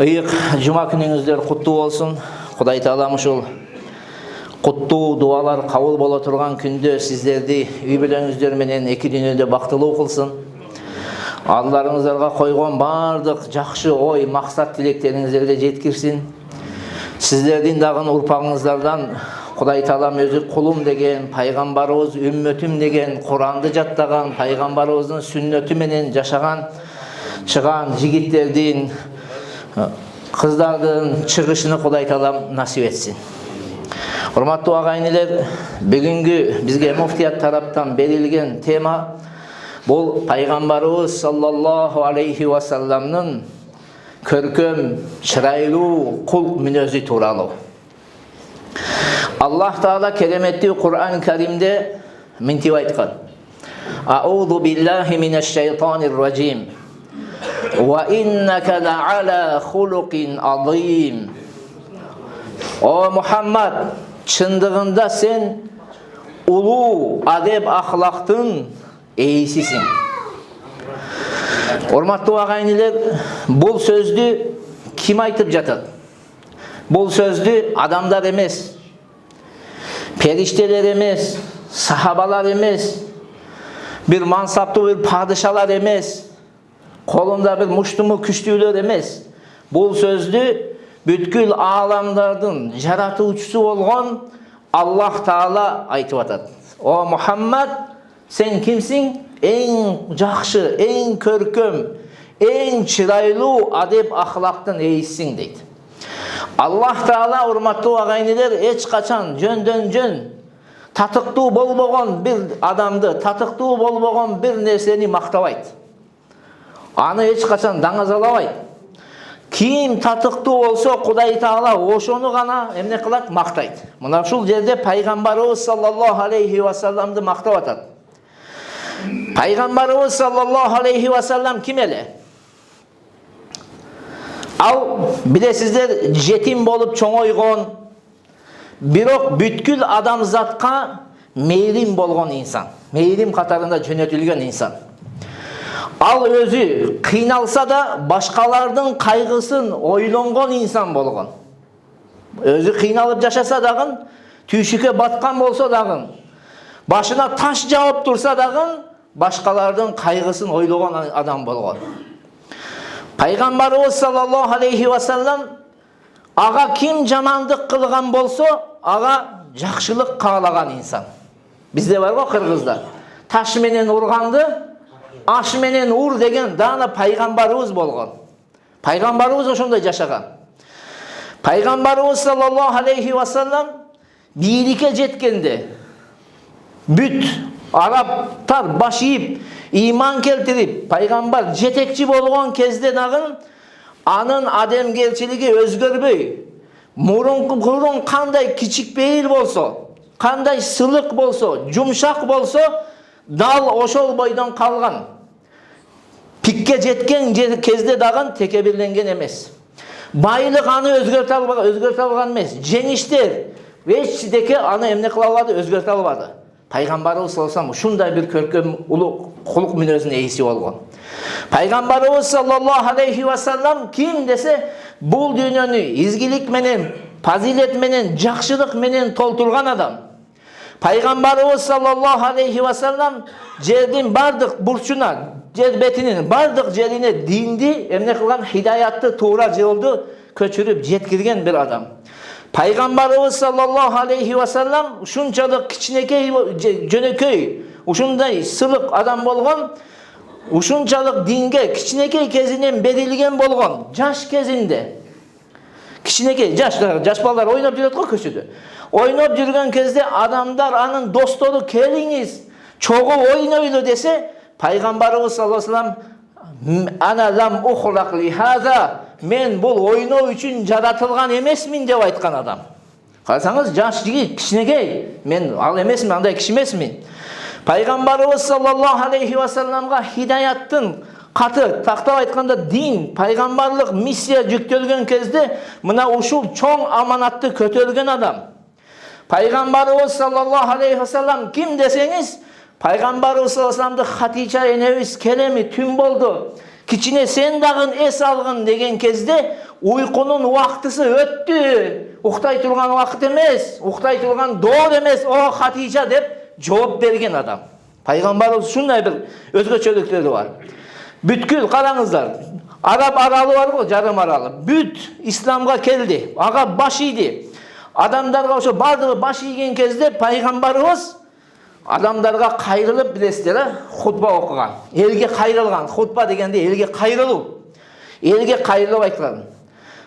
Ыйык жума күнүңүздөр куттуу болсун. Кудай Таалам ушул куттуу дуалар кабыл боло турган күндө сиздерди үй бүлөңүздөр менен эки дүйнөдө бактылуу кылсын. Алдарыңыздарга койгон бардык жакшы ой, максат тилектериңиздерге жеткирсин. Сиздердин дагы урпагыңыздардан Кудай Таалам өзү кулум деген, пайгамбарыбыз үммөтүм деген, Куранды жаттаган, пайгамбарыбыздын сүннөтү менен жашаган чыган жигиттердин, кыздардын чыгышын Кудай Таалам насип этсин. Урматтуу агайнелер, бүгүнгү бизге муфтият тараптан берилген тема бул пайгамбарыбыз саллаллаху алейхи ва салламдын көркөм, чырайлуу кул мүнөзү тууралуу. Аллах Таала кереметтүү Кур'ан Каримде мынтип айткан: Аузу биллахи минаш шайтанир ражим. Ва иннака ла'ала хулуқин азим. О Мухаммад, чындыгында сен улуу адеп ахлактын ээсисиң. Урматтуу агайнелер, бул сөздү ким айтып жатат? Бул сөздү адамдар эмес, периштелер эмес, сахабалар эмес, бир мансаптуу бир падышалар эмес, колунда бир муштуму күчтүүлөр эмес. Бул сөздү бүткүл ааламдардын жаратуучусу болгон Аллах Таала айтып атат. О Мухаммад, сен кимсиң? Эң жакшы, эң көркөм, эң чырайлуу адеп ахлактын ээсисиң дейт. Аллах Таала, урматтуу агайнелер, эч качан жөндөн жөн татыктуу болбогон бир адамды, татыктуу болбогон бир нерсени мактабайт. Аны эч качан даңазалабайт. Ким татыктуу болсо, Кудай Таала ошону гана эмне кылат? Мактайт. Мына ушул жерде пайгамбарыбыз саллаллаху алейхи ва салламды мактап атат. Пайгамбарыбыз саллаллаху алейхи ва саллам ким эле? Ал билесиздер, жетим болуп чоңойгон, бирок бүткүл адамзатка мейрим болгон инсан, мейрим катарында жөнөтүлгөн инсан. Ал өзү кыйналса да башкалардын кайгысын ойлонгон инсан болгон. Өзү кыйналып жашаса дагы, түйшүккө баткан болсо дагы, башына таш жаап турса дагы, башкалардын кайгысын ойлогон адам болгон. Пайгамбарыбыз саллаллаху алейхи ва саллам ага ким жамандык кылган болсо, ага жакшылык каалаган инсан. Бизде бар го кыргызда. Таш менен урганды аш менен ур деген дана пайгамбарыбыз болгон. Пайгамбарыбыз ошондой жашаган. Пайгамбарыбыз саллаллаху алейхи ва саллам бийликке жеткенде бүт арабтар баш ийип, иман келтирип, пайгамбар жетекчи болгон кезде дагы анын адамгерчилиги өзгөрбөй, мурун кандай кичикпейил болсо, кандай сылык болсо, жумшак болсо, дал ошол бойдон калган. Пикке жеткен кезде дагы текебирленген эмес. Байлык аны өзгөртө алган эмес. Жеңиштер эчтеке аны эмне кыла албады, өзгөртө албады. Пайгамбарыбыз саллаллаху алейхи ва саллам ушундай бир көркөм улуу кулук мүнөзүнүн ээси болгон. Пайгамбарыбыз саллаллаху алейхи ва саллам ким десе, бул дүйнөнү изгилик менен, фазилет менен, жакшылык менен толтурган адам. Пайгамбарыбыз саллаллаху алейхи ва саллам жердин бардык бурчуна, жер бетинин бардык жерине динди эмне кылган, хидаятты, туура жолду көчүрүп жеткирген бир адам. Пайгамбарыбыз саллаллаху алейхи ва саллам ушунчалык кичинекей, жөнөкөй, ушундай сылык адам болгон, ушунчалык динге кичинекей кезинен берилген болгон, жаш кезинде. Кичинекей, жаш балдар ойноп жүрөт го көчөдө. Ойноп жүргөн кезде адамдар анын достору келиңиз, чогуу ойнойлу десе, пайгамбарыбыз саллаллаху алейхи ва саллам ана лам ухлак ли хаза, мен бул ойноо үчүн жаратылган эмесмин деп айткан адам. Карасаңыз, жаш жигит, кичинекей, мен ал эмесмин, андай киши эмесмин. Пайгамбарыбыз саллаллаху алейхи ва салламга хидаяттын каты, тактап айтканда дин, пайгамбарлык миссия жүктөлгөн кезде мына ушул чоң аманатты көтөргөн адам. Пайгамбарыбыз саллаллаху алейхи ва саллам ким десеңиз, Пайғамбарыбыз саллаллаху Хатича энебиз келеми түн болду. Кичине сен дагы эс алгын деген кезде уйкунун убактысы өттү. Уктай турган убакыт эмес, уктай турган доор эмес, о Хатича деп жооп берген адам. Пайгамбарыбыз шундай бир өзгөчөлүктөрү бар. Бүткүл караңыздар. Араб аралы бар го, жарым аралы. Бүт исламга келди. Ага баш ийди. Адамдарга ошо бардыгы баш ийген кезде пайгамбарыбыз адамдарга кайрылып, билесиздер, хутба окуган. Элге кайрылган. Хутба дегенде элге кайрылуу. Элге кайрылып айткан.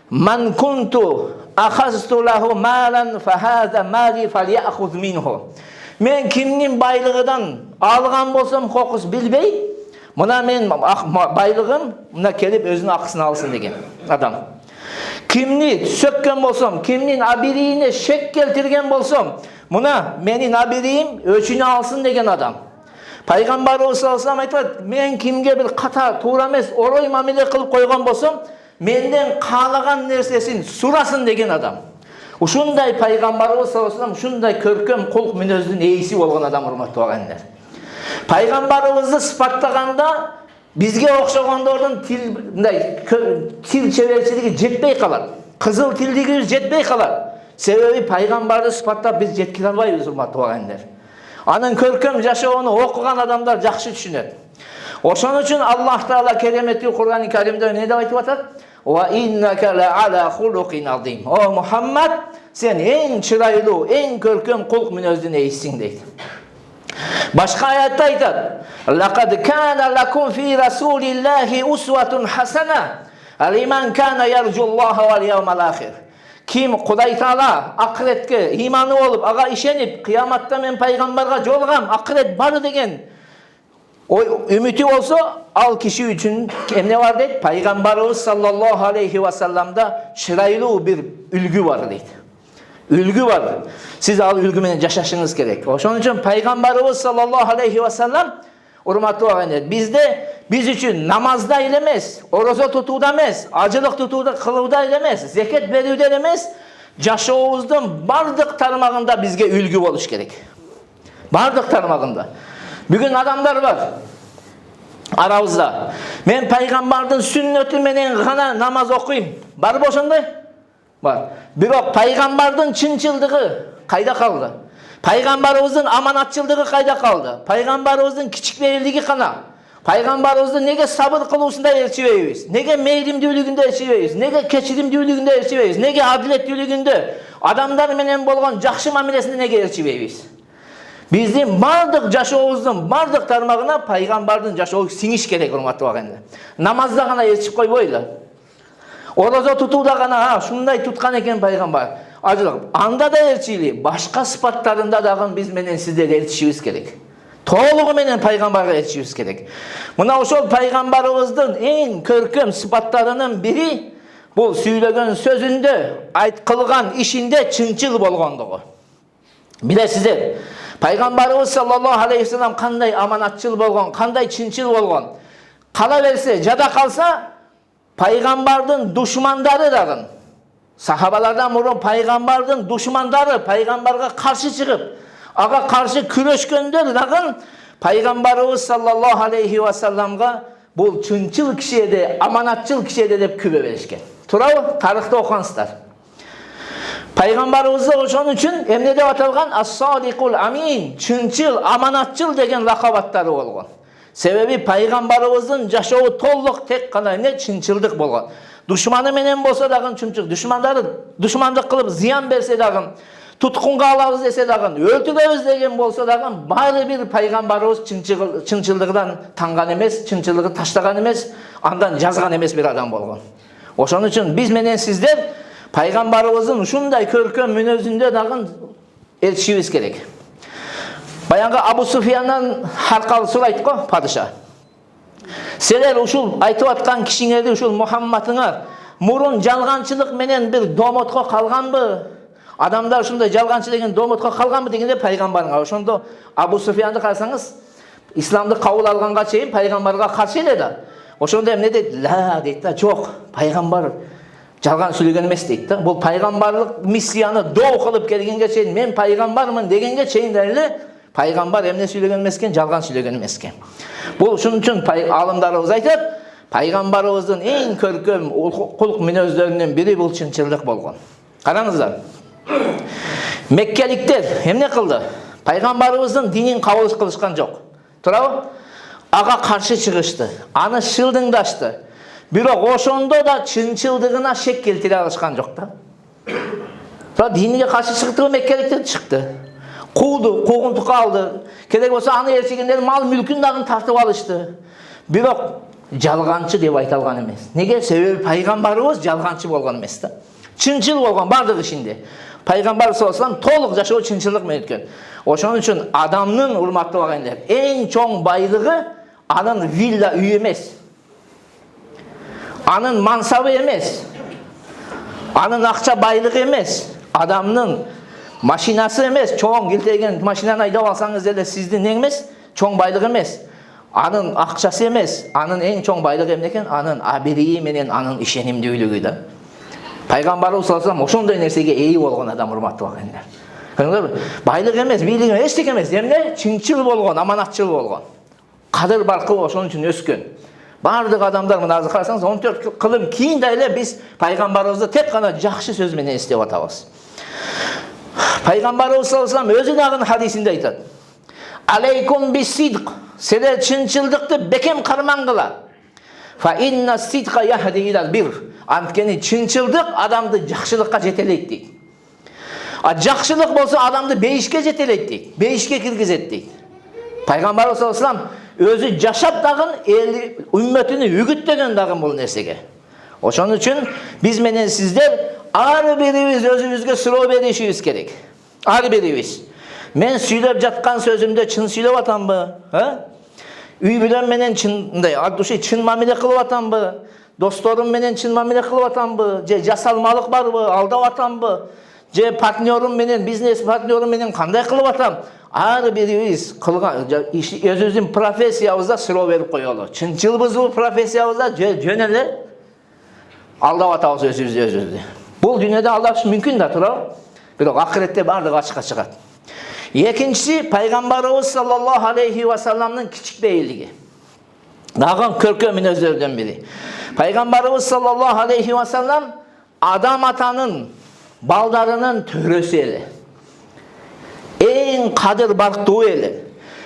Ман кунту ахазту лаху малан фахаза мали фалияхуз минху. Мен кимнин байлыгыдан алган болсом кокус билбей, мына мен байлыгым, мына келип өзүнүн акысын алсын деген адам. Кимни сөккөн болсом, кимнин абириине шек келтирген болсом, мына менин абириим өчүнө алсын деген адам. Пайгамбарыбыз саллаллаху алейхи ва айтат, мен кимге бир ката, туура эмес, орой мамиле кылып койгон болсом, менден каалаган нерсесин сурасын деген адам. Ушундай пайгамбарыбыз саллаллаху алейхи ва ушундай көркөм кулк мүнөздүн ээси болгон адам, урматтуу агайлар. Пайгамбарыбызды сыпаттаганда бизге окшогондордун тил чеберчилиги жетпей калат. Кызыл тилдигибиз жетпей калат. Себеби пайгамбарды сыпаттап биз жеткире албайбыз, урматтуу агайлар. Анын көркөм жашоону окуган адамдар жакшы түшүнөт. Ошон үчүн Аллах Таала кереметтүү Кур'ан-ы Каримде эмне деп айтып атат? Ва иннака ла ала хулуқин азим. О Мухаммад, сен эң чырайлуу, эң көркөм кулк мүнөздүн ээсиң дейт. Башка аятта айтат: "Лакад кана лакум фи расулиллахи усватун хасана, алиман кана яржуллаха вал яумал ахир." Ким Кудай Таала акыретке иманы болуп, ага ишенип, кыяматта мен пайгамбарга жолугам, акырет бар деген үмүтү болсо, ал киши үчүн эмне бар дейт? Пайгамбарыбыз саллаллаху алейхи ва салламда чырайлуу бир үлгү бар дейт. Үлгү бар. Сиз ал үлгү менен жашашыңыз керек. Ошон үчүн пайгамбарыбыз саллаллаху алейхи ва саллам, урматтуу агайлар, биз үчүн намазда эле эмес, орозо тутууда эмес, ажылык тутууда кылууда эле эмес, зекет берүүдө эле эмес, жашообуздун бардык тармагында бизге үлгү болуш керек. Бардык тармагында. Бүгүн адамдар бар арабызда. Мен пайгамбардын сүннөтү менен гана намаз окуйм. Барбы ошондой? Бар. Бирок пайгамбардын чынчылдыгы кайда калды? Пайгамбарыбыздын аманатчылдыгы кайда калды? Пайгамбарыбыздын кичикпейлиги кана? Пайгамбарыбызды неге сабыр кылуусунда ээрчибейбиз? Неге мейримдүүлүгүндө ээрчибейбиз? Неге кечиримдүүлүгүндө ээрчибейбиз? Неге адилеттүүлүгүндө, адамдар менен болгон жакшы мамилесинде неге ээрчибейбиз? Биздин бардык жашообуздун бардык тармагына пайгамбардын жашоосу сиңиш керек, урматтуу агайлар. Намазда гана ээрчип койбойлу. Орозо тутууда гана ушундай туткан экен пайгамбар. Ажылык. Анда да ээрчили, башка сыпаттарында дагы биз менен сиздер ээрчишибиз керек. Толугу менен пайгамбарга ээрчишибиз керек. Мына ошол пайгамбарыбыздын эң көркөм сыпаттарынын бири бул сүйлөгөн сөзүндө, айткылган ишинде чынчыл болгондугу. Билесиздер, пайгамбарыбыз саллаллаху алейхи ва саллам кандай аманатчыл болгон, кандай чынчыл болгон. Кала берсе, жада калса, пайгамбардын душмандары дагы, сахабалардан мурун пайгамбардын душмандары пайгамбарга каршы чыгып, ага каршы күрөшкөндөр дагы пайгамбарыбыз саллаллаху алейхи ва салламга бул чынчыл киши эде, аманатчыл киши эде деп күбө беришкен. Туурабы? Тарыхта окугансыздар. Пайгамбарыбызды ошон үчүн эмне деп аталган? Ас-Садикул Амин, чынчыл, аманатчыл деген лакабаттары болгон. Себеби пайгамбарыбыздын жашообу толук тек гана эмне? Чынчылдык болгон. Душманы менен болсо дагы чынчыл, душмандык кылып зыян берсе дагы, туткунга алабыз десе дагы, өлтүрөбүз деген болсо дагы, баары бир пайгамбарыбыз чынчылдыгынан танган эмес, чынчылдыгы таштаган эмес, андан жазган эмес бир адам болгон. Ошон үчүн биз менен сиздер пайгамбарыбыздын ушундай көркөм мүнөзүндө дагы ээрчишибиз керек. Баягы Абу Суфияндан Харкал сурайт го, падыша. Силер ушул айтып аткан кишиңерди, ушул Мухаммадыңар мурун жалганчылык менен бир домотко калганбы? Адамдар ушундай жалганчы деген домотко калганбы дегенде пайгамбарга. Ошондо Абу Суфиянды карасаңыз, исламды кабыл алганга чейин пайгамбарга каршы эле да. Ошондо эмне дейт? Ла дейт да, жок, пайгамбар жалган сүйлөгөн эмес дейт да. Бул пайгамбарлык миссияны доо кылып келгенге чейин, мен пайгамбармын дегенге чейин эле Пайгамбар эмне сүйлөгөн эмес экен, жалган сүйлөгөн эмес экен. Бул ушун үчүн алымдарыбыз айтат, пайгамбарыбыздын эң көркөм кулк мүнөздөрүнүн бири бул чынчылдык болгон. Караңыздар. Меккеликтер эмне кылды? Пайгамбарыбыздын динин кабыл кылышкан жок. Туурабы? Ага каршы чыгышты, аны шылдыңдашты. Бирок ошондо да чынчылдыгына шек келтире алышкан жок да. Тура диниге каршы чыкты, меккеликтер чыкты. Кууду, куугунтукка алды. Керек болсо аны ээрчигендер мал мүлкүн дагы тартып алышты. Бирок жалганчы деп айта алган эмес. Неге? Себеби пайгамбарыбыз жалганчы болгон эмес да. Чынчыл болгон бардык ишинде. Пайгамбар саллаллаху алейхи вассалам толук жашоо чынчылык менен өткөн. Ошон үчүн адамдын урматтуу агайлар, эң чоң байлыгы анын вилла үй эмес. Анын мансабы эмес. Анын акча байлыгы эмес. Адамдын машинасы эмес. Чоң келтеген машинаны айдап алсаңыз деле сиздин нең эмес, чоң байлык эмес. Анын акчасы эмес. Анын эң чоң байлыгы эмне экен? Анын абирии менен анын ишенимдүүлүгү да. Пайгамбарыбыз саллаллаху алейхи вассалам ошондой нерсеге ээ болгон адам, урматтуу агайлар. Көрдүңүзбү? Байлык эмес, бийлик эмес, эчтеке эмес. Эмне? Чынчыл болгон, аманатчыл болгон. Кадыр баркы ошон үчүн өскөн. Бардык адамдар мына азыр карасаңыз 14 кылым кийин да эле биз пайгамбарыбызды тек гана жакшы сөз менен эстеп атабыз. Пайгамбарыбыз саллаллаху алейхи вассалам өзү дагы хадисинде айтат. Алейкум бис-сидқ. Силер чынчылдыкты бекем кармаңгыла. Фа инна сидқа яхди илал бир. Анткени чынчылдык адамды жакшылыкка жетелейт дейт. А жакшылык болсо адамды бейишке жетелейт дейт. Бейишке киргизет дейт. Пайгамбарыбыз саллаллаху алейхи вассалам өзү жашап дагы эл үммөтүнү үгүттөгөн дагы бул нерсеге. Ошон үчүн биз менен сиздер ар бирибиз өзүбүзгө суроо беришибиз керек. Ар бирибиз. Мен сүйлөп жаткан сөзүмдө чын сүйлөп атамбы? Үй бүлөм менен чындай, ардуши чын мамиле кылып атамбы? Досторум менен чын мамиле кылып атамбы? Же жасалмалык барбы? Алдап атамбы? Же партнерум менен, бизнес партнерум менен кандай кылып атам? Ар бирибиз кылган өзүбүздүн профессиябызда суроо берип коелу. Чынчылбызбы бул профессиябызда? Жөн эле алдап атабыз өзүбүздү. Бул дүйнөдө алдаш мүмкүн да, туурабы? Бирок акыретте бардыгы ачыкка чыгат. Экинчиси, пайгамбарыбыз саллаллаху алейхи вассаламдын кичикпейлиги. Дагы көркөм мүнөздөрдөн бири. Пайгамбарыбыз саллаллаху алейхи вассалам адам атанын балдарынын төрөсү эле. Эң кадыр барктуу эле.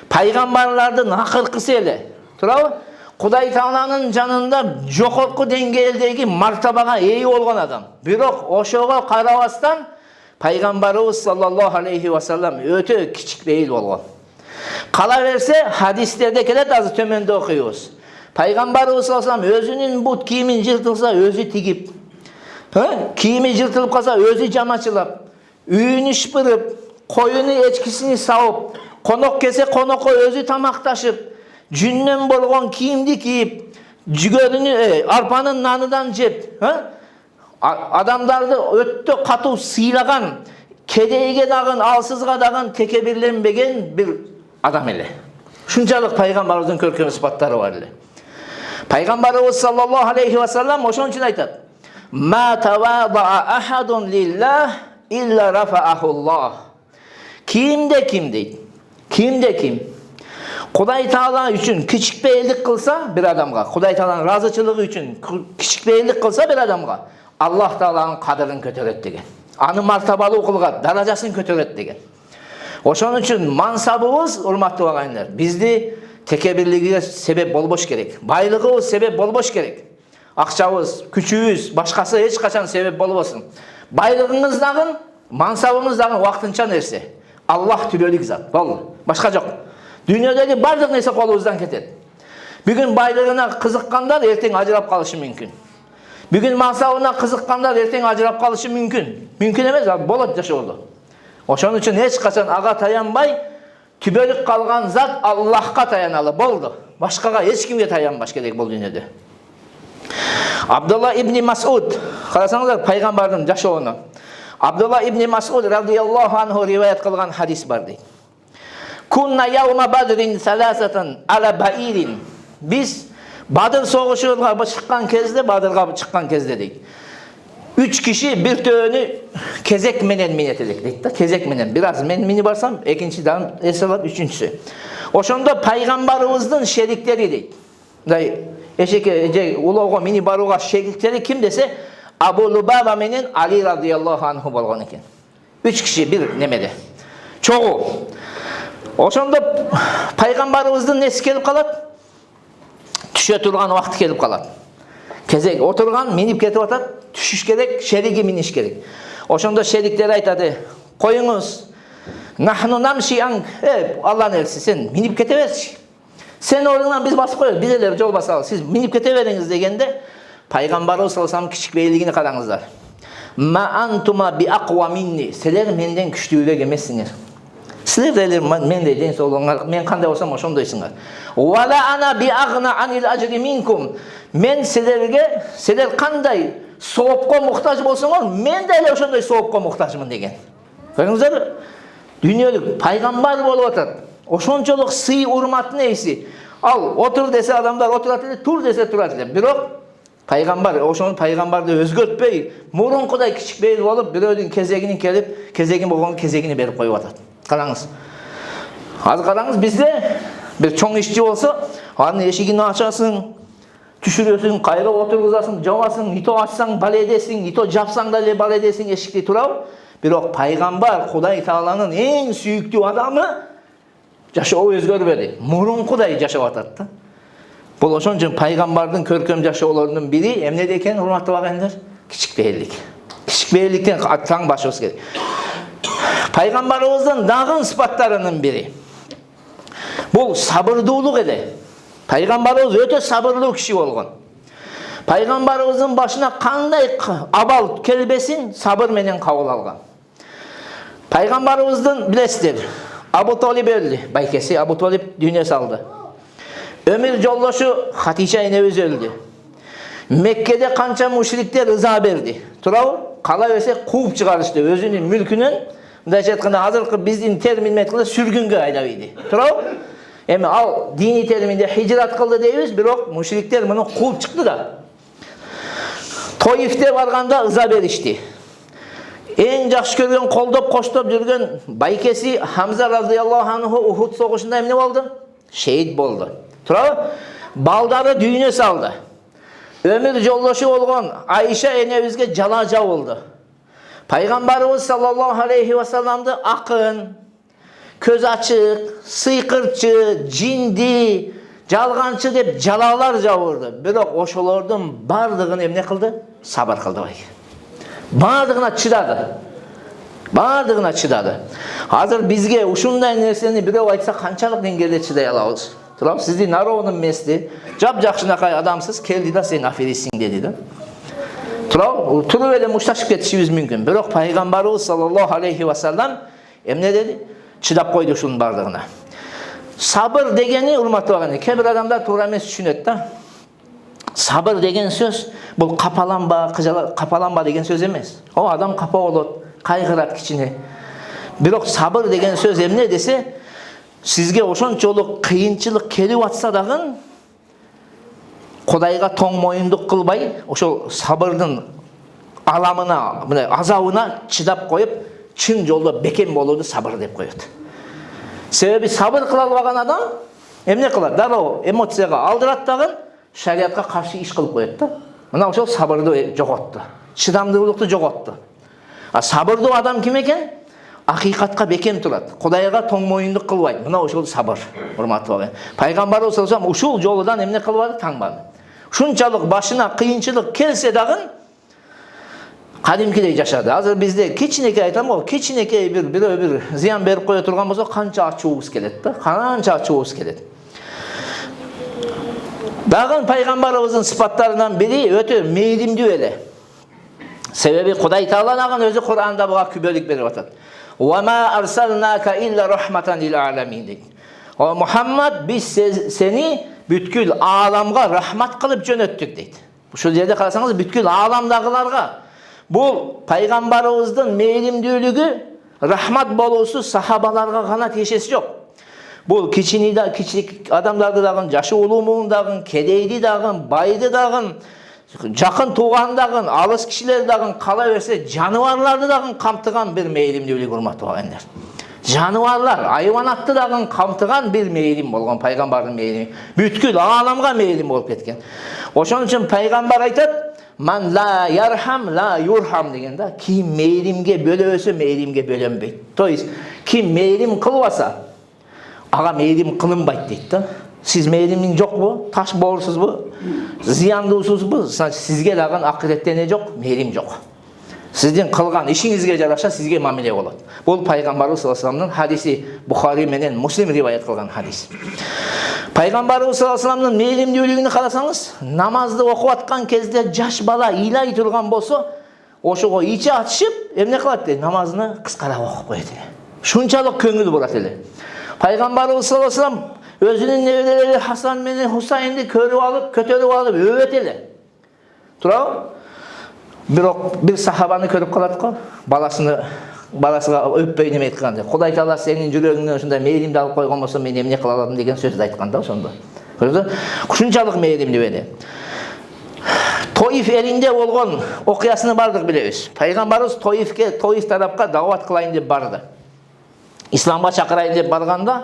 Пайгамбарлардын акыркысы эле. Туурабы? Кудай Тааланын жанында жогорку деңгээлдеги мартабага ээ болгон адам. Бирок ошого карабастан Пайгамбарыбыз саллаллаху алейхи вассалам өтө кичикпейил болгон. Кала берсе, хадистерде келет, азыр төмөндө окуйбуз. Пайгамбарыбыз саллаллаху алейхи вассалам өзүнүн бут кийимин жыртылса өзү тигип, кийими жыртылып калса өзү жамачылап, үйүнү шыпырып, коюну эчкисини сабып, конок келсе конокко өзү тамакташып, жүннөн болгон кийимди кийип, жүгөрүнү арпанын нанынан жеп, адамдарды өттө катуу сыйлаган, кедейге дагы, алсызга дагы текебирленбеген бир адам эле. Шунчалык пайгамбарыбыздын көркөм сыпаттары бар эле. Пайгамбарыбыз саллаллаху алейхи вассалам ошон үчүн айтат: "Ма тавада ахадун лиллах илля рафаахуллах." Кимде ким дейт? Кимде ким? Кудай Таала үчүн кичикпейлик кылса бир адамга, Кудай Тааланын разычылыгы үчүн кичикпейлик кылса бир адамга, Аллах Тааланын кадырын көтөрөт деген. Аны мартабалуу кылгат, даражасын көтөрөт деген. Ошон үчүн мансабыбыз, урматтуу агайлар, бизди текебирлигиге себеп болбош керек. Байлыгыбыз себеп болбош керек. Акчабыз, күчүбүз, башкасы эч качан себеп болбосун. Байлыгыңыз дагы, мансабыңыз дагы убактынча нерсе. Аллах түбөлүк зат. Болду. Башка жок. Дүйнөдөгү бардык нерсе колубуздан кетет. Бүгүн байлыгына кызыккандар эртең ажырап калышы мүмкүн. Бүгүн мансабына кызыккандар эртең ажырап калышы мүмкүн. Мүмкүн эмес, болот жашоодо. Ошон үчүн эч качан ага таянбай, түбөлүк калган зат Аллахка таяналы. Болду. Башкага эч кимге таянбаш керек бул дүйнөдө. Абдулла ибн Масуд, карасаңыздар пайгамбардын жашоону. Абдулла ибн Масуд радияллаху анху риваят кылган хадис бар дейт. Кунна яума бадрин саласатан ала баирин. Биз Бадыр согушуга чыккан кезде, Бадырга чыккан кезде дейт. 3 kişi bir töönü kezek menen minetilik deydi da, kezek menen. Biraz men mini barsam, ekinci dan esalap, üçüncüsü. Oşonda paygambarımыздın şerikleri deydi. Day eşeke uloogo mini baruga şerikleri kim dese Abu Lubaba menen Ali radıyallahu anhu bolgon eken. 3 kişi bir nemede. Çoğu. Oşonda paygambarımыздın nesi kelip kalat? Düşe turgan vakti kelip kalat. Kezek oturgan minip ketip atat, düşüş gerek, şerigi miniş gerek. Oşonda şerikleri aytadı. Koyunuz. Nahnu namşi ank. Allah'ın elçisi sen minip keteversin. Sen ordudan biz basıp koyuyoruz. Bizeler yol basalım. Siz minip keteveriniz degende Peygamberimiz sallallahu aleyhi ve sellem küçük beyliğini karаңызlar. Ma antuma bi aqwa minni. Sizler menden güçlüyle emessiniz. Sizler deler menden den solunlar. Men kандай olsam oşondoysunglar. Wa la ana bi aghna anil ajri minkum. Men sizlerge sizler kanday soğupqa muhtaç bolsаңар, men de ele oşondoy soğupqa muhtaçmın degen. Karаңыздар, dünyalыk peygamber bolup atat. Oşonçoluk sый urmatın eysi. Al otur dese adamlar oturat ele, tur dese turat ele. Birok peygamber oşonun peygamberdi özgörtpey, murunkuday kiçik beyil bolup birödün kezegini kelip, kezegin bolgon kezegini berip koyup atat. Karаңыз. Az karаңыз bizde bir çoğun işçi olsa, anın eşigini açasın, düşürüyorsun, kayra oturguzasın, javasın, ito açsan bal edesin, ito japsan da bal edesin, eşikte turav. Birok peygamber Kuday Taala'nın en süyüktü adamı jaşоо özgörбөдü. Murunkuday jaşap atatdı. Bul oşon üчүn peygamberдің көркөм jaşoolorунун biri emnede eken, urmаттуу bagендар? Kiçik beylik. Kiçik beylikten taң başыбыз керек. Peygamberimizin dağın sıfatlarının biri. Bu sabırlılık ele. Peygamberimiz öte sabırlı kişi olgun. Peygamberimizin başına kanday abal kelbesin sabır menen kabul algan. Peygamberimizin bilesizler. Abu Talib öldü. Baykesi Abu Talib dünya saldı. Ömür joldoşu Hatice enemiz öldü. Mekke'de kança müşrikler rıza verdi. Turav kala verse kuup çıkarıştı özünün mülkünün. Mындайча айтканда азыркы биздин термин менен айтканда сүргүнгө айдап ийди. Туурабы? Эми ал дини терминде хижрат кылды дейбиз, бирок мушриктер муну кууп чыкты да. Тоифте барганда ыза беришти. Эң жакшы көргөн, колдоп, коштоп жүргөн байкеси Хамза радıyallahu анху Ухуд согушунда эмне болду? Шейит болду. Туурабы? Балдары дүйнө салды. Ömür жолдошу болгон Айша энебизге жалажа болду. Peygamberimiz sallallahu aleyhi ve sellem'de akın, köz açık, sıykırçı, cindi, jalgançı dep jalalar jabırdı. Birok oşolordun bardığını emne kıldı? Sabır kıldı. Bardığına çıdadı. Bardığına çıdadı. Hazır bizge uşunday nerseni birov aytsa kançalık dengede çıday alabız. Turab sizdi narovunun mesli, jap jakşınakay adamsız keldi da sen aferitsin dedi de. Turup ele muştaşıp ketişimiz mümkün. Birok Peygamberimiz sallallahu aleyhi ve sellem emne dedi? Çıdap koydu şunun bardığına. Sabır degeni urmatlı bagani. Kebir adamlar tuğra emes düşünet da. Sabır degen söz bu kapalanba degen söz emez. O adam kapa olur, kaygırat kiçine. Birok sabır degen söz emne dese sizge oşonçoluk kıyınçılık kelip atsa dagın Kudayga toң moyunduk kılbay, oşo sabırdın alamına, azabına çıdap koyup, çın jolda bekem bolуду sabır dep koyot. Sebebi sabır kıla albagan adam, emne kılar? Daroo эмоцияга алдырат дагы, şariatка каршы iş kılıp koyot da. Mına oşo sabırды jogottu. Çıdamдуулукту jogottu. Sabırdı adam kim eken? Hakikatka bekem turat. Kudayga toң moyunduk kılbay. Mına oşo sabır. Urmatlı bagан. Peygamberimiz sallallahu aleyhi ve sellem uşul joludan emne kılbady? Taңбады. Şunçalık başına kıyınçılık kelse dağın kadimkidey yaşadı. Hazır bizde keçineke aytam o, keçineke bir ziyan berip koya turgan bolsa kança açuubuz kelet da, kança açuubuz kelet. Dağın Peygamberimizin sıfatlarından biri öte meylimdүү ele. Sebebi Kuday Taala'nın özü Kur'an'da buğa kübölük berip atat. وَمَا أَرْسَلْنَاكَ إِلَّا رَحْمَةً لِلْعَالَمِينَ. O Muhammed biz seni bütkül alamga rahmat kılıp jönöttük deydi. Şu yerde karasanız bütkül alamdagılarga bu Peygamberimizin meylimdүүлүгү rahmat bolusu sahabalarga gana teşesi yok. Bu kiçik adamlardı dagın, jaşı ulumuğun dagın, kedeydi dagın, baydı dagın, Жақын туғандағын, алыс кишилердагын кала берсе, жануарларды дагы камтыган бир мейримдүүлүк урматтуу агайындар. Жануарлар, айванатты дагы камтыган бир мейрим болгон, пайгамбардын мейрими. Бүткүл ааламга мейрим болуп кеткен. Ошон үчүн пайгамбар айтат: "Ман ла ярхам ла юрхам" деген да. Ким мейримге бөлөбөсө, мейримге бөлөнбөйт. То есть, ким мейрим кылбаса, ага мейрим кылынбайт дейт да. Siz meyriming жокпу? Таш боорсузбу? Зыяндуусузбу? Сизге дагы акыретте не жок? Мейрим жок. Сиздин кылган ишиңизге жараша сизге мамиле болот. Бул пайгамбарыбыз саллаллаху алейхи вассаламдын хадиси, Бухари менен Муслим риваят кылган хадис. Пайгамбарыбыз саллаллаху алейхи вассаламдын мейримдүүлүгүнү карасаңыз, намазды окуп аткан кезде жаш бала ыйлай турган болсо, ошого ичи ачышып, эмне кылат дейт? Намазыны кыскараак окуп коет эле. Шунчалык көңүл бурат эле. Пайгамбарыбыз саллаллаху алейхи вассалам өзүнүн неберелери Хасан менен Хусайнды көрүп алып, көтөрүп алып өбөт эле. Турабы? Бирок бир сахабаны көрүп калат го, баласыга өппөй неме айтканда. Кудай Таала сенин жүрөгүңдөн ушундай мейримди алып койгон болсо, мен эмне кыла аладым деген сөздү айткан да ошондо. Көрдүңүзбү? Ушунчалык мейримдүү эле. Тоиф элинде болгон окуясыны бардык билебиз. Пайгамбарыбыз Тоиф тарапка дават кылайын деп барды. Исламга чакырайын деп барганда,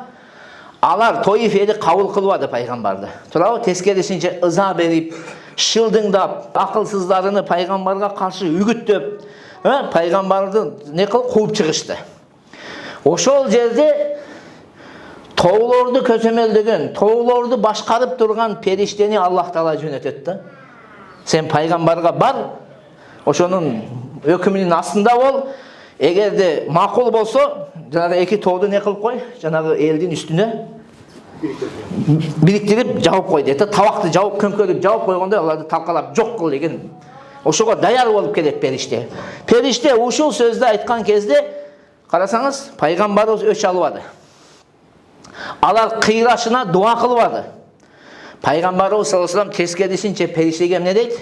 алар Тоиф эли кабыл кылбады пайгамбарды. Турабы? Тескерисинче ыза берип, шылдыңдап, акылсыздарыны пайгамбарга каршы үгүттөп, пайгамбарды не кылып кууп чыгышты. Ошол жерде тоолорду көзөмөлдөгөн, тоолорду башкарып турган периштени Аллах Таала жөнөтөт да. Сен пайгамбарга бар, ошонун өкүмүнүн астында бол. Эгерде макул болсо, жанагы эки тоолду не кылып кой, жанагы элдин үстүнө бириктирип жабып кой дейт. Табакты жабып, көмкөрүп жабып койгондо аларды талкалап жок кыл деген. Ошого даяр болуп келет периште. Периште ушул сөздү айткан кезде, карасаңыз, пайгамбарыбыз өч албады. Алар кыйрашына дуа кылбады. Пайгамбарыбыз саллаллаху алейхи вассалам тескерисинче периштеге эмне дейт?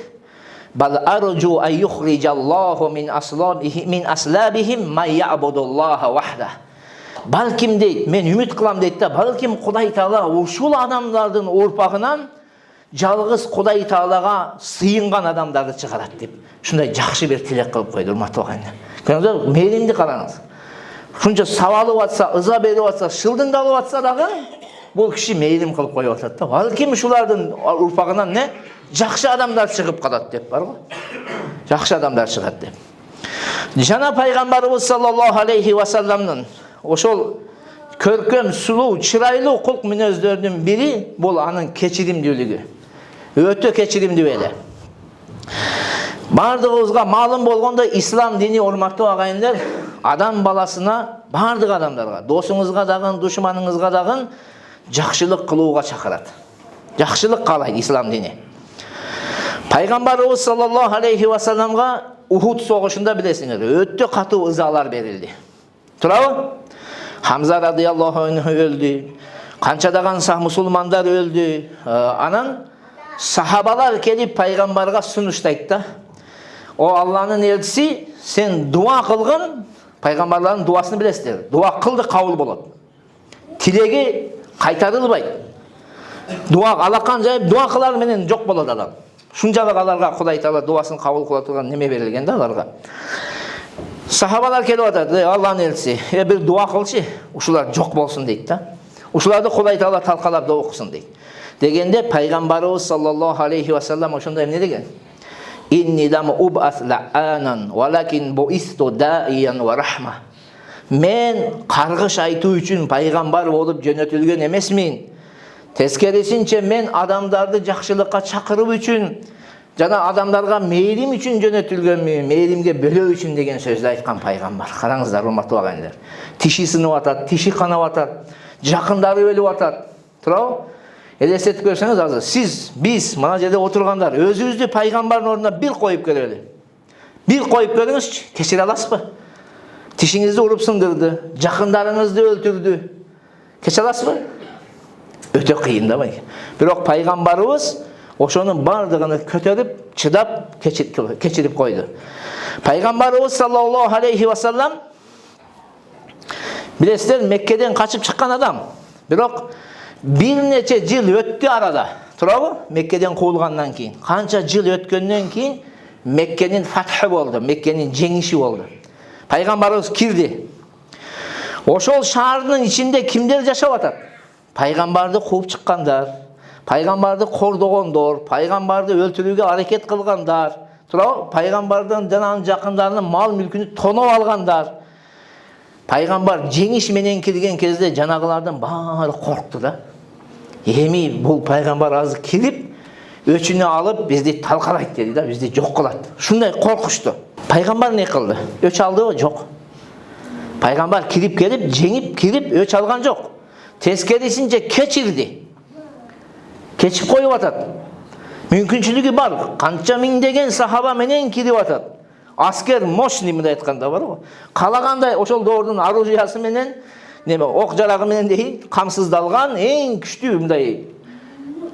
Бал аржу ай юхриджаллаху мин аслабихим ма я'будуллаха вахда. Балким дейт, мен үмүт кылам дейт да, балким Кудай Таала ушул адамдардын урпагынан жалгыз Кудай Таалага сыйынган адамдарды чыгарат деп. Шундай жакшы бир тилек кылып койду, урматтуу агайындар. Көрдүңүзбү? Мейримди караңыз. Шунча сабалып атса, ыза берип атса, шылдыңдалып атса дагы, бул киши мейрим кылып коюп атат да. Балким ушулардын урпагынан не? Жакшы адамдар чыгып калат деп бар го. Жакшы адамдар чыгат деп. Жана пайгамбарыбыз саллаллаху алейхи вассаламдын ошол көркөм, сулуу, чырайлуу кулк мүнөздөрдүн бири бул анын кечиримдүүлүгү. Өтө кечиримдүү эле. Бардыгыбызга маалым болгондой, ислам дини, урматтуу агайындар, адам баласына, бардык адамдарга, досуңузга дагы, душманыңызга дагы жакшылык кылууга чакырат. Жакшылык каалайт ислам дини. Пайгамбарыбыз саллаллаху алейхи вассаламга Ухуд согушунда билесиңер, өтө катуу ызалар берилди. Турабы? Хамза радыйаллаху анху өлдү. Канчадаган мусулмандар өлдү. Анан сахабалар келип пайгамбарга сунуштайт да. О Алланын элчиси, сен дуа кылгын, пайгамбарлардын дуасын билесиздер. Дуа кылды, кабыл болот. Тилеги кайтарылбайт. Дуа алакан жайып дуа кылар менен жок болот адам. Шунчалык аларга Кудай Таала дуасын кабыл кыла турган неме берилген да аларга. Сахабалар келип атат, Алланын элчиси, бир дуа кылчы, ушулар жок болсун дейт да. Ушуларды Кудай Таала талкалап да окусун дейт. Дегенде пайгамбарыбыз саллаллаху алейхи вассалам ошондой эмне деген? Инни лам убас лаанан валакин буисту даиян ва рахма. Мен каргыш айтуу үчүн пайгамбар болуп жөнөтүлгөн эмесмин. Тескерисинче мен адамдарды жакшылыкка чакыруу үчүн жана адамдарга мейрим үчүн жөнөтүлгөнмүн, мейримге бөлөө үчүн деген сөздү айткан пайгамбар. Караңыздар, урматтуу агайындар. Тиши сынып атат, тиши канап атат, жакындары өлүп атат. Турабы? Элестетип көрсөңүз азыр, сиз, биз мына жерде отургандар өзүбүздү пайгамбардын ордуна бир коюп көрөлү. Бир коюп көрүңүзчү, кечире аласызбы? Тишиңизди уруп сындырды, жакындарыңызды өлтүрдү. Кечире аласызбы? Өтө кыйын да бай. Бирок пайгамбарыбыз ошонун бардыгын көтөрүп, чыдап, кечирип койду. Пайгамбарыбыз саллаллаху алейхи вассалам билесиздер, Меккеден качып чыккан адам. Бирок бир нече жыл өттү арада. Туурабы? Меккеден куылгандан кийин. Канча жыл өткөндөн кийин Меккенин фатхы болду, Меккенин жеңиши болду. Пайгамбарыбыз кирди. Ошол шаардын ичинде кимдер жашап атат? Пайгамбарды кууп чыккандар, пайгамбарды кордогондор, пайгамбарды өлтүрүүгө аракет кылгандар, туурабы? Пайгамбардын жана анын жакындарынын мал мүлкүн тоноп алгандар. Пайгамбар жеңиш менен кирген кезде жанагылардын баары коркту да. Эми бул пайгамбар азыр кирип, өчүнө алып бизди талкалайт деди да, бизди жок кылат. Шундай коркушту. Пайгамбар не кылды? Өч алдыбы? Жок. Пайгамбар кирип келип, жеңип кирип өч алган жок. Тескерисинче кечирди. Кечип коюп атат. Мүмкүнчүлүгү бар. Канча миңдеген сахаба менен кирип атат. Аскер мощный мындай айтканда бар го. Калагандай ошол доордун оружиясы менен, неме ок жарагы менен дейин, камсыздалган эң күчтүү мындай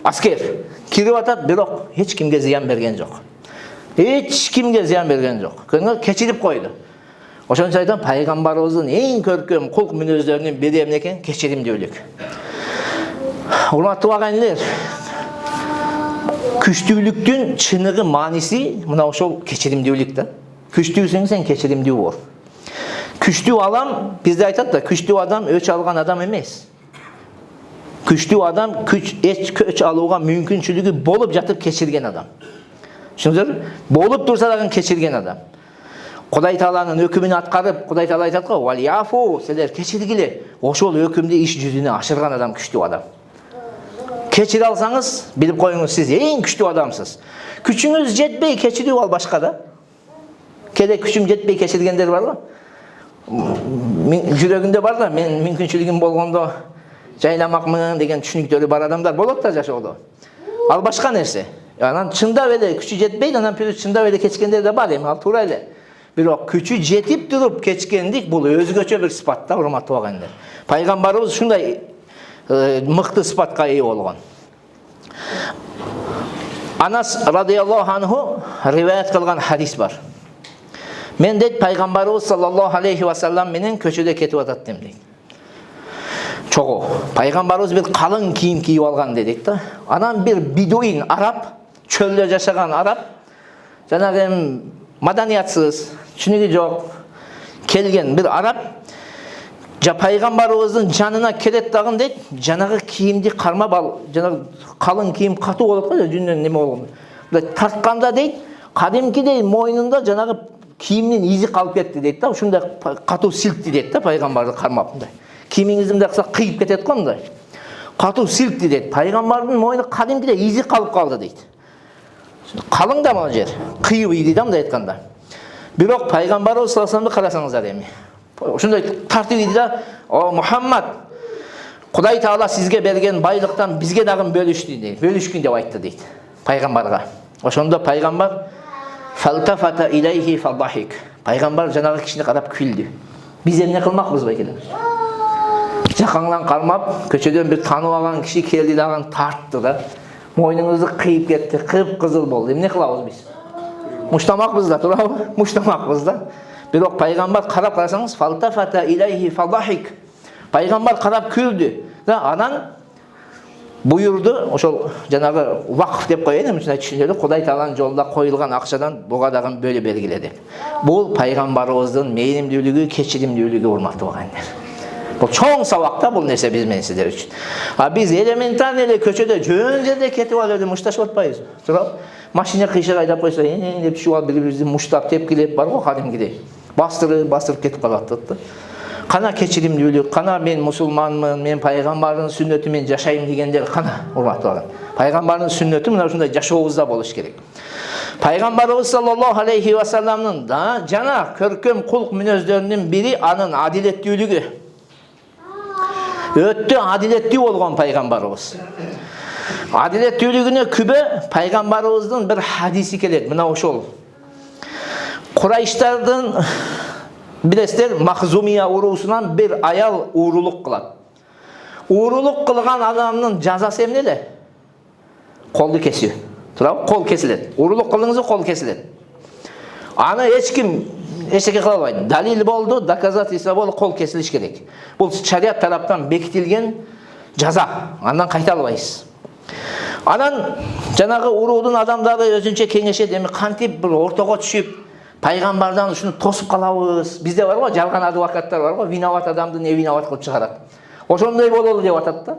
аскер кирип атат, бирок эч кимге зыян берген жок. Эч кимге зыян берген жок. Көңүл кечирип койду. Ошончо айтам, пайгамбарыбыздын эң көркөм кулк мүнөздөрүнүн бири эмне экен? Кечиримдүүлүк. Урматтуу агайлар, күчтүүлүктүн чыныгы мааниси мына ошол кечиримдүүлүк да. Күчтүүсүң сен кечиримдүү бол. Күчтүү адам, бизде айтат да, күчтүү адам өч алган адам эмес. Күчтүү адам көч алууга мүмкүнчүлүгү болуп жатып кечирген адам. Түшүндүңүзбү? Болуп турса дагы кечирген адам. Кудай Тааланын өкүмүн аткарып, Кудай Таала айтат го, "Валияфу", силер кечиргиле. Ошол өкүмдү иш жүзүнө ашырган адам күчтүү адам. Кечире алсаңыз, билип коюңуз, сиз эң күчтүү адамсыз. Күчүңүз жетпей кечирүү ал башка да. Кеде күчүм жетпей кечиргендер бар го. Жүрөгүндө бар да, мен мүмкүнчүлүгүм болгондо жайламакмын деген түшүнүктөрү бар адамдар болот да жашоодо. Ал башка нерсе. Анан чындап эле күчү жетпейт, анан чындап эле кечкендер да бар, эми ал туура эле. Бирок күчү жетип туруп кечкендик бул өзгөчө бир сыпат да, урматтуу агайлар. Пайгамбарыбыз шундай мыкты сыпатка ээ болгон. Анас радиаллаху анху риваят кылган хадис бар. Мен дейт, пайгамбарыбыз саллаллаху алейхи ва саллам менен көчөдө кетип атат дейт. Чогуу, пайгамбарыбыз бир калың кийим кийип алган дейт да. Анан бир бидуин араб, чөлдө жашаган араб, жанагы маданиятсыз, түшүнүгү жок келген бир араб пайгамбарыбыздын жанына келет дагы дейт, жанагы кийимди кармап ал, жанагы калың кийим катуу болот го, жүнүнөн неме болгон. Мындай тартканда дейт, кадимкидей мойнунда жанагы кийимдин изи калып кетти дейт да, ушундай катуу силкти дейт да, пайгамбарды кармап мындай. Кийимиңизди мындай кылса кыйып кетет го мындай. Катуу силкти дейт. Пайгамбардын мойну кадимкидей изи калып калды дейт. Калың да мына жер, кыйып ийди да мындай айтканда. Бирок пайгамбарыбыз саллаллаху алейхи ва салламды карасаңыздар эми. Ушундай тартып ийди да, "О Мухаммад, Кудай Таала сизге берген байлыктан бизге дагы бөлүштү" дейт. "Бөлүшкүн" деп айтты дейт пайгамбарга. Ошондо пайгамбар фалтафата илейхи фадахик. Пайгамбар жанагы кишини карап күлдү. Биз эмне кылмакпыз байкеле? Жакаңдан кармап, көчөдөн бир таанып алган киши келди дагы тартты да. Мойнуңузду кыйып кетти, кып-кызыл болду. Эмне кылабыз биз? Муштамакпыз да, туурабы? Муштамакпыз да. Бирок пайгамбар карап карасаңыз, фалтафата илейхи фадахик. Пайгамбар карап күлдү. Да, анан буйурду, ошол жанагы вакф деп коеюн, ушундай түшүнөлү, Кудай Тааланын жолунда коюлган акчадан буга дагы бөлүп бергиле деп. Бул пайгамбарыбыздын мээримдүүлүгү, кечиримдүүлүгү, урматтуу агайлар. Бул чоң сабак бул нерсе биз менен сиздер үчүн. А биз элементарный эле көчөдө жөн жерде кетип алып мушташып атпайбыз. Туурабы? Машина кыйшык айдап койсо, деп түшүп алып бири-бирибизди муштап, тепкилеп бар го кадимкидей. Бастырып кетип калат да. Кана кечиримдүүлүк, кана мен мусулманмын, мен пайгамбардын сүннөтү менен жашайм дегендер кана, урматтуу агайлар. Пайгамбардын сүннөтү мына ушундай жашообузда болуш керек. Пайгамбарыбыз саллаллаху алейхи ва салламдын да жана көркөм кулк мүнөздөрүнүн бири анын адилеттүүлүгү. Өтө адилеттүү болгон пайгамбарыбыз. Адилеттүүлүгүнө күбө пайгамбарыбыздын бир хадиси келет. Мына ошол. Курайштардын билесиздер, Махзумия уруусунан бир аял уурулук кылат. Уурулук кылган адамдын жазасы эмне эле? Колду кесүү. Туурабы? Кол кесилет. Уурулук кылдыңызбы, кол кесилет. Аны эч ким эчеке кыла албайт. Далил болду, доказательство болду, кол кесилиш керек. Бул шарият тараптан бекитилген жаза. Андан кайта албайсыз. Анан жанагы уруудун адамдары өзүнчө кеңешет, эми кантип бир ортого түшүп пайгамбардан ушуну тосуп калабыз. Бизде бар го жалган адвокаттар бар го, виноват адамды не виноват кылып чыгарат. Ошондой бололу деп атат да.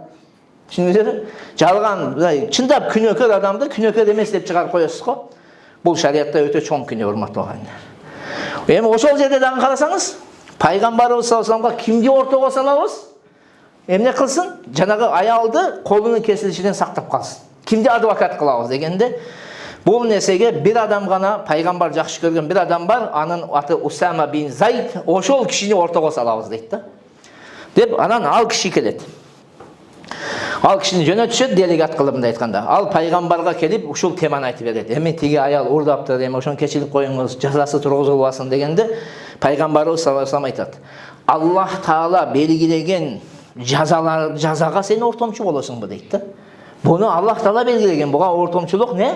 Түшүнүңүзбү? Жалган, чындап күнөөкөр адамды күнөөкөр эмес деп чыгарып коесуз го. Бул шариатта өтө чоң күнөө, урматтуу агайлар. Эми ошол жерде дагы карасаңыз, пайгамбарыбыз саллаллаху алейхи ва салламга кимди ортого салабыз? Эмне кылсын? Жанагы аялды колунун кесилишинен сактап калсын. Кимди адвокат кылабыз дегенде, бул нерсеге бир адам гана, пайгамбар жакшы көргөн бир адам бар, анын аты Усама бин Зайд, ошол кишини ортого салабыз дейт да. Деп анан ал киши келет. Ал кишини жөнөтүшөт, делегат кылып мындай айтканда. Ал пайгамбарга келип ушул теманы айтып берет. Эми тиги аял урдаптыр, эми ошону кечирип коюңуз, жазасы тургузулбасын дегенде, пайгамбарыбыз саллаллаху алейхи ва саллям айтат: Аллах Таала белгилеген жазага сен ортомчу болосуңбу дейт да. Буну Аллах Таала белгилеген, буга ортомчулук не?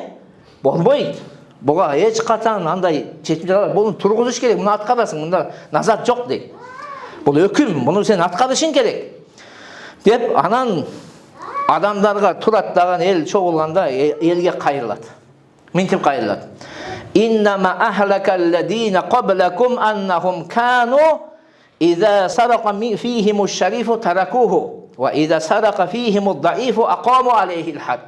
Болбойт. Буга эч качан андай чечим чыгарбайт. Буну тургузуш керек, буну аткарасың, мында назат жок дейт. Бул өкүм, буну сен аткарышың керек. Деп анан адамдарга турат дагы эл чогулганда элге кайрылат. Минтип кайрылат. Иннама ахлакалладина qaблакум аннахум кану иза сарака фихимуш шарифу таракуху ва иза сарака фихимуд даифу акаму алейхил хад.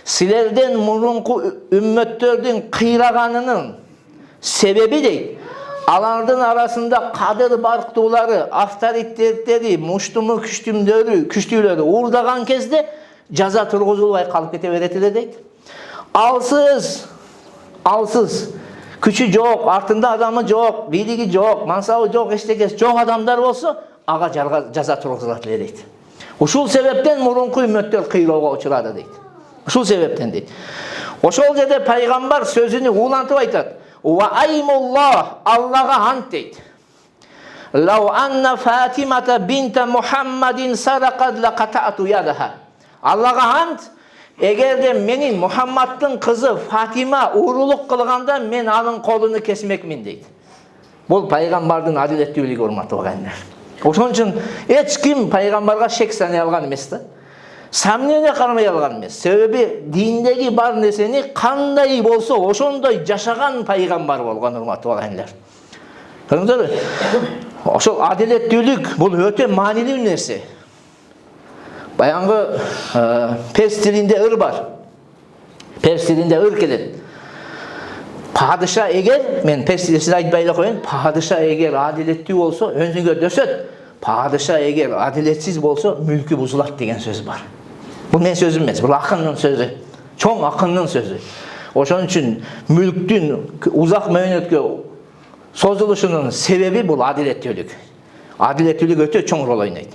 Силерден мурунку үммөттөрдүн кыйраганынын себеби дейт. Алардын арасында кадыр барктуулары, авторитеттери, муштуму күчтүүлөрү уурдаган кезде жаза тургузулбай калып кете берет эле дейт. Алсыз, күчү жок, артында адамы жок, бийлиги жок, мансабы жок, эчтекеси жок адамдар болсо, ага жаза тургузулат эле дейт. Ушул себептен мурунку үммөттөр кыйроого учурады дейт. Ушул себептен дейт. Ошол жерде пайгамбар сөзүнү улантып айтат. Ва аймуллах, Аллага ант дейт. Лау анна Фатимата бинта Мухаммадин саракад лакатаату ядаха. Аллага ант, эгерде менин Мухаммаддын кызы Фатима уурулук кылганда мен анын колуну кесмекмин дейт. Бул пайгамбардын адилеттүүлүгү, урматтуу агайлар. Ошон үчүн эч ким пайгамбарга шек санай алган эмес да. Сомнение кармай алган эмес. Себеби диндеги бар нерсени кандай болсо ошондой жашаган пайгамбар болгон, урматтуу агайлар. Көрдүңүзбү? Ошол адилеттүүлүк бул өтө маанилүү нерсе. Баянгы перс тилинде ыр бар. Перс тилинде ыр келет. Падыша эгер, мен перс тилинде айтпай эле коеюн, падыша эгер адилеттүү болсо өзүнгө дөсөт. Падыша эгер адилетсиз болсо мүлкү бузулат деген сөз бар. Бул мен сөзүм эмес, бул акындын сөзү. Чоң акындын сөзү. Ошон үчүн мүлктүн узак мөөнөткө созулушунун себеби бул адилеттүүлүк. Адилеттүүлүк өтө чоң рол ойнойт.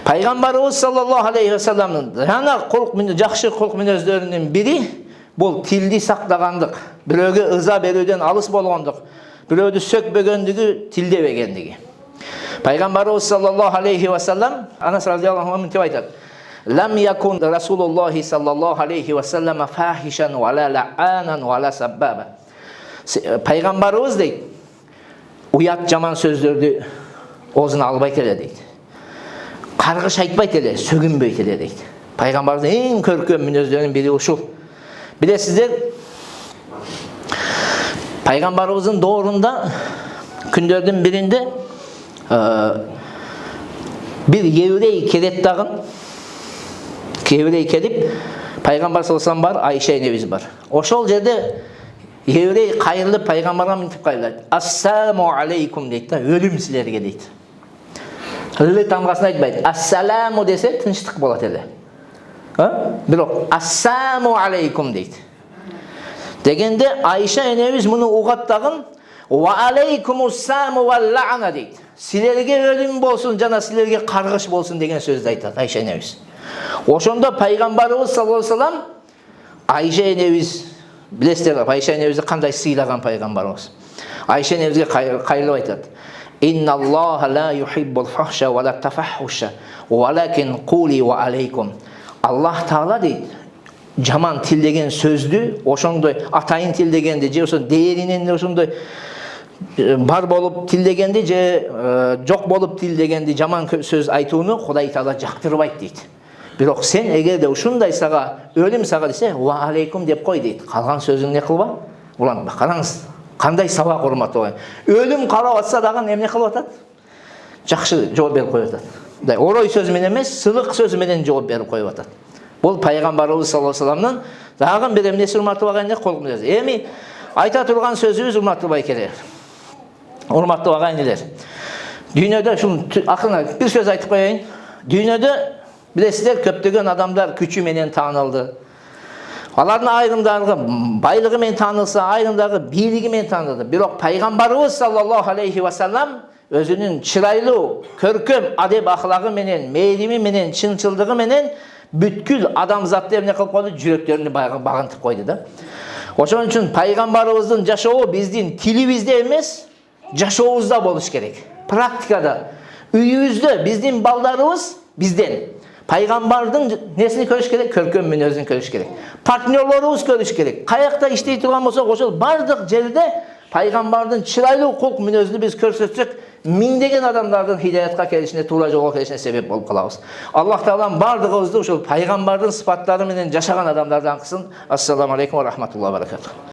Пайгамбарыбыз саллаллаху алейхи ва салламдын жана жакшы кулк мүнөздөрүнүн бири бул тилди сактагандык, бирөөгө ыза берүүдөн алыс болгондук, бирөөдү сөкпөгөндүгү, тилдебегендиги. Пайгамбарыбыз саллаллаху алейхи ва саллам Анас радиаллаху анху мынтип айтат: Лам якун Расулуллахи саллаллаху алейхи ва саллама фахишан ва ла ла'анан ва ла саббаба. Пайгамбарыбыз дейт, уят жаман сөздөрдү оозуна албайт эле дейт. Каргыш айтпайт эле, сөгүнбөйт эле дейт. Пайгамбардын эң көркөм мүнөздөрүнүн бири ушул. Билесиздер, пайгамбарыбыздын доорунда күндөрдүн биринде bir еврей келет дагы. Еврей келип, пайгамбар саллаллаху алейхи ва саллям бар, Айша энебиз бар. Ошол жерде еврей кайрылып пайгамбарга мынтип кайрылат: Ассаламу алейкум дейт да, өлүм силерге дейт. Ылы тамгасын айтпайт. Ассаламу десе тынчтык болот эле. Бирок ассаламу алейкум дейт. Дегенде Айша энебиз муну угат дагы, ва алейкумуссаму ва ла'на дейт. Силерге өлүм болсун жана силерге каргыш болсун деген сөздү айтат Айша энебиз. Ошондо пайгамбарыбыз саллаллаху алейхи ва саллям Айша энебиз, билесиздер, Айша энебизди кандай сыйлаган пайгамбарыбыз. Айша энебизге кайрылып айтат: Инналлаха ла юхиббул фахша ва ла тафаххуша, валакин кули ва алейкум. Аллах Таала дейт, жаман тил деген сөздү, ошондой атайын тил дегенди, же ошо дээринен ошондой бар болуп тил дегенди, же жок болуп тил дегенди жаман сөз айтууну Кудай Таала жактырбайт дейт. Бирок сен эгерде ушундай сага өлүм сага десе, ва алейкум деп кой дейт. Калган сөзүң не кылба? Улан караңыз, кандай сабак урматтуу агай. Өлүм карап атса дагы эмне кылып атат? Жакшы жооп берип коюп атат. Мындай орой сөз менен эмес, сылык сөз менен жооп берип коюп атат. Бул пайгамбарыбыз саллаллаху алейхи вассаламдын дагы бир эмнеси урматтуу агайындар колку менен. Эми айта турган сөзүбүз урматтуу байкелер. Урматтуу агайындар. Дүйнөдө ушул акырына бир сөз айтып коеюн. Дүйнөдө билесиздер көптөгөн адамдар күчү менен таанылды. Алардын айрымдары байлыгы менен таанылса, айрымдары бийлиги менен таанылды. Бирок пайгамбарыбыз саллаллаху алейхи вассалам өзүнүн чырайлуу, көркөм адеп ахлагы менен, мээрими менен, чынчылдыгы менен бүткүл адамзатты эмне кылып койду? Жүрөктөрүнө багынтып койду да. Ошон үчүн пайгамбарыбыздын жашообу биздин тилибизде эмес, жашообузда болуш керек. Практикада, үйүбүздө биздин балдарыбыз бизден пайгамбардын несini көрүш керек, көркөм мүнөзүн көрүш керек. Партнерлорубуз көрүш керек. Каякта иштей турган болсок, ошол бардык жерде пайгамбардын чырайлуу кулк мүнөзүн биз көрсөтсөк, миңдеген адамдардын хидаятка келишине, туура жолго келишине себеп болуп калабыз. Аллах таалам бардыгыбызды ушул пайгамбардын сыпаттары менен жашаган адамдардан кылсын. Ассаламу алейкум ва рахматуллахи ва баракатух.